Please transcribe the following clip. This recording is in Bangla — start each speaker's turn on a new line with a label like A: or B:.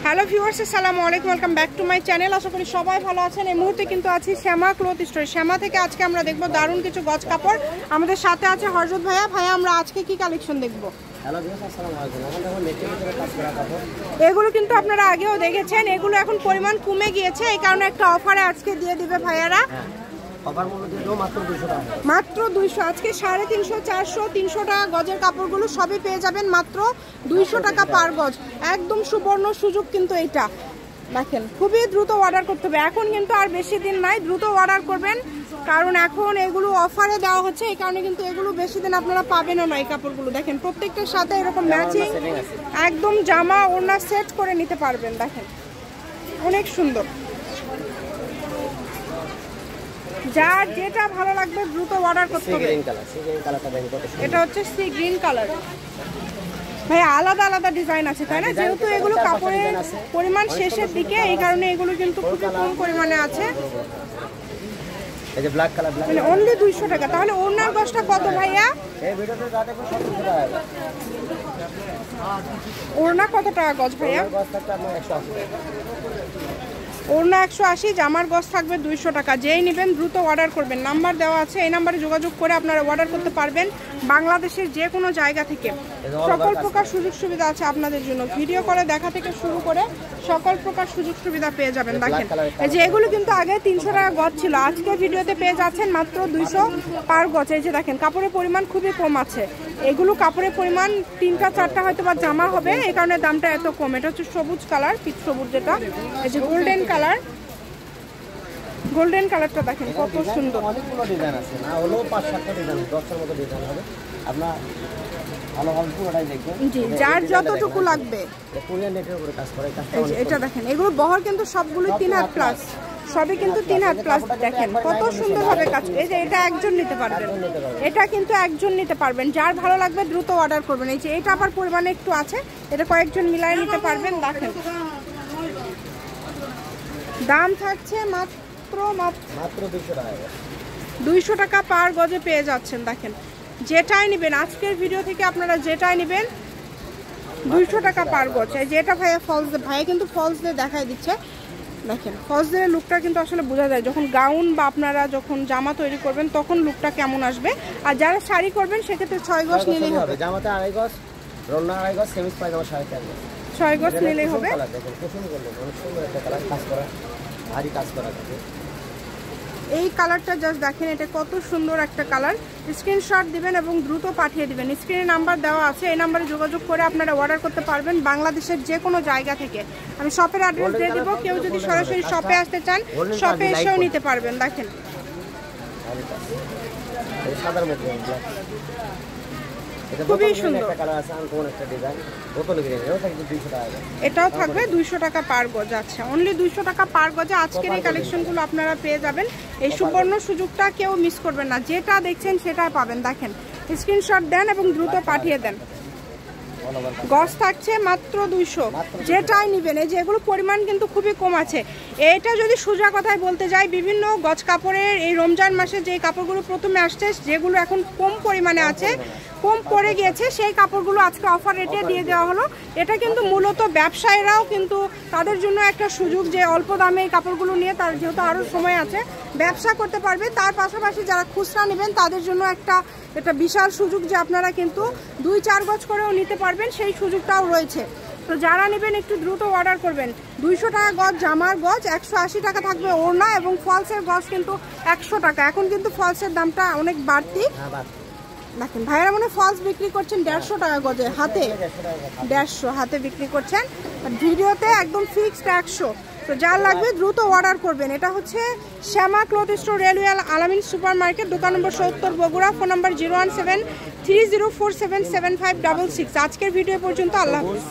A: হ্যালো ভিউয়ার্স, আসসালামু আলাইকুম, welcome back to my channel. আশা করি সবাই ভালো আছেন। এই মুহূর্তে কিন্তু আছি শ্যামা ক্লথ স্টোর। শ্যামা থেকে আজকে আমরা দেখব দারুণ কিছু গজ কাপড়। আমাদের সাথে আছে হযরত ভাইয়া। ভাইয়া, আমরা আজকে কি কালেকশন দেখব?
B: হ্যালো ভিউয়ার্স, আসসালামু আলাইকুম। এখন দেখো নেটের ভিতরে কাজ করা কাপড়।
A: এগুলো কিন্তু আপনারা আগেও দেখেছেন, এগুলো এখন পরিমাণ কমে গিয়েছে, এই কারণে একটা অফারে আজকে দিয়ে দিবে ভাইয়ারা।
B: অফার মূল্য দিয়ে দাও মাত্র 200 টাকা।
A: মাত্র 200। আজকে 350, 400, 300 টাকা গজের কাপড়গুলো সবই পেয়ে যাবেন মাত্র 200 টাকা পার গজ। একদম সুবর্ণ সুযোগ কিন্তু এইটা। দেখেন, খুবই দ্রুত অর্ডার করতে হবে। এখন কিন্তু আর বেশি দিন নাই, দ্রুত অর্ডার করবেন, কারণ এখন এগুলো অফারে দেওয়া হচ্ছে, এই কারণে কিন্তু এগুলো বেশি দিন আপনারা পাবেনও না। এই কাপড়গুলো দেখেন, প্রত্যেকটার সাথে এরকম ম্যাচিং একদম জামা ওড়না সেট করে নিতে পারবেন। দেখেন, অনেক সুন্দর। যার যেটা ভালো লাগবে দ্রুত অর্ডার করতে হবে। এটা হচ্ছে সি গ্রিন কালার। ভাই, আলাদা আলাদা ডিজাইন আছে তাই না? যেহেতু এগুলো কাপড়ের পরিমাণ শেষের দিকে, এই কারণে এগুলো কিন্তু খুবই কম পরিমাণে আছে।
B: এই যে ব্ল্যাক কালার,
A: মানে অনলি 200 টাকা। তাহলে ওড়নার গজটা কত ভাইয়া?
B: এই ভিডিওতে যা দেখো সব 200 টাকা।
A: ওড়না কত টাকা গজ ভাইয়া?
B: গজ থাকবে আপনার 180 টাকা।
A: ওড়না 180, জামার গজ থাকবে 200 টাকা। যেই নেবেন দ্রুত অর্ডার করবেন। নাম্বার দেওয়া আছে, এই নাম্বারে যোগাযোগ করে আপনারা অর্ডার করতে পারবেন বাংলাদেশের যে কোনো জায়গা থেকে। সকল প্রকার সুযোগ সুবিধা আছে আপনাদের জন্য। ভিডিও কলে দেখা থেকে শুরু করে সকল প্রকার সুযোগ সুবিধা পেয়ে যাবেন। দেখেন, এই যে এগুলো কিন্তু আগে 300 টাকা গজ ছিল, আজকে ভিডিওতে পেয়ে যাচ্ছেন মাত্র 200 পার গজ। এই যে দেখেন, কাপড়ের পরিমাণ খুবই কম আছে। এগুলো কাপড়ের পরিমাণ 3টা 4টা হয়তো বা জামা হবে, এই কারণে দামটা এত কম। এটা হচ্ছে সবুজ কালার, পিচ সবুজ যেটা। এই যে গোল্ডেন কালার, গোল্ডেন কালারটা দেখেন কত সুন্দর।
B: অনেকগুলো ডিজাইন আছে, না হলো 5-7টা ডিজাইন, 10টার মতো ডিজাইন হবে। আপনার ভালো ভালো পুরোটাই দেখবেন।
A: জি, যার যতটুকু লাগবে।
B: কোরিয়ান নেটের উপরে কাজ করে, কাজটা
A: এই যে এটা দেখেন, এগুলো বহর কিন্তু সবগুলো 3 হাত প্লাস, সবই কিন্তু 3 হাত প্লাস। দেখেন কত সুন্দরভাবে কাজ। এই যে এটা একজন নিতে পারবেন, এটা কিন্তু একজন নিতে পারবেন। যার ভালো লাগবে দ্রুত অর্ডার করবেন। এই যে এটা আবার পরিমাণে একটু আছে, এটা কয়েকজন মিলাই নিতে পারবেন। দেখেন, দাম থাকছে মাত্র
B: 200 টাকা।
A: 200 টাকা পার গজে পেয়ে যাচ্ছেন। দেখেন, যেটাই নেবেন আজকের ভিডিও থেকে আপনারা যেটাই নেবেন 200 টাকা পার গজ। এই যে এটা ভাইয়া ফলস, ভাইয়া কিন্তু ফলস দিয়ে দেখাই দিচ্ছে। দেখেন, ফলস দিয়ে লুকটা কিন্তু আসলে বোঝা যায়, যখন গাউন বা আপনারা যখন জামা তৈরি করবেন তখন লুকটা কেমন আসবে। আর যারা শাড়ি করবেন সেক্ষেত্রে 6 গজ নিলেই হবে।
B: জামাতে 2.5 গজ, রোনা 2.5 গজ, সেমিস পায়জামা 4.5 গজ,
A: 6 গজ নিলেই হবে।
B: দেখেন পছন্দ করলে অনেক সুন্দর একটা কালার, কাজ করা, ভারী কাজ করা থাকে।
A: এই কালারটা জাস্ট দেখেন, এটা কত সুন্দর একটা কালার। স্ক্রিনশট দিবেন এবং দ্রুত পাঠিয়ে দিবেন। স্ক্রিনে নাম্বার দেওয়া আছে, এই নাম্বারে যোগাযোগ করে আপনারা অর্ডার করতে পারবেন বাংলাদেশের যে কোনো জায়গা থেকে। আমি শপের অ্যাড্রেস দিয়ে দিব, কেউ যদি সরাসরি শপে আসতে চান শপে এসেও নিতে পারবেন। দেখেন,
B: সাদার মধ্যে
A: খুবই সুন্দর। এটাও থাকবে 200 টাকা পার গজ। আচ্ছা, অনলি 200 টাকা পার গজে আজকের এই কালেকশনগুলো আপনারা পেয়ে যাবেন। এই সুবর্ণ সুযোগটা কেউ মিস করবেন না, যেটা দেখছেন সেটাই পাবেন। দেখেন, স্ক্রিনশট দেন এবং দ্রুত পাঠিয়ে দেন। গজ থাকছে মাত্র 200, যেটাই নেবেন। এই যে এগুলো পরিমাণ কিন্তু খুবই কম আছে। এটা যদি সোজা কথায় বলতে যাই, বিভিন্ন গজ কাপড়ের এই রমজান মাসে যে কাপড়গুলো প্রথমে আসছে, যেগুলো এখন কম পরিমাণে আছে, কম পড়ে গিয়েছে, সেই কাপড়গুলো আজকে অফার রেটে দিয়ে দেওয়া হলো। এটা কিন্তু মূলত ব্যবসায়ীরাও কিন্তু তাদের জন্য একটা সুযোগ, যে অল্প দামে এই কাপড়গুলো নিয়ে তার যেহেতু আরও সময় আছে ব্যবসা করতে পারবে। তার পাশাপাশি যারা খুচরা নেবেন তাদের জন্য একটা বিশাল সুযোগ, যে আপনারা কিন্তু 2-4 গজ করেও নিতে পারবেন, সেই সুযোগটাও রয়েছে। তো যারা নেবেন একটু দ্রুত অর্ডার করবেন। 200 টাকা গজ জামার গজ, 180 টাকা থাকবে ওড়না, এবং ফলসের গজ কিন্তু 100 টাকা। এখন কিন্তু ফলসের দামটা অনেক বাড়তি। দেখেন, ভাইয়েরা মনে ফলস বিক্রি করছেন 150 টাকা গজে, হাতে 150 হাতে বিক্রি করছেন। আর ভিডিওতে একদম ফিক্সড 100। তো যার লাগবে দ্রুত অর্ডার করবেন। এটা হচ্ছে শ্যামা ক্লথ স্টোর, রেলওয়ে আলামিন সুপার মার্কেট, দোকান নম্বর 70, বগুড়া। ফোন নম্বর 01730477566। আজকের ভিডিও পর্যন্ত। আল্লাহ হাফেজ।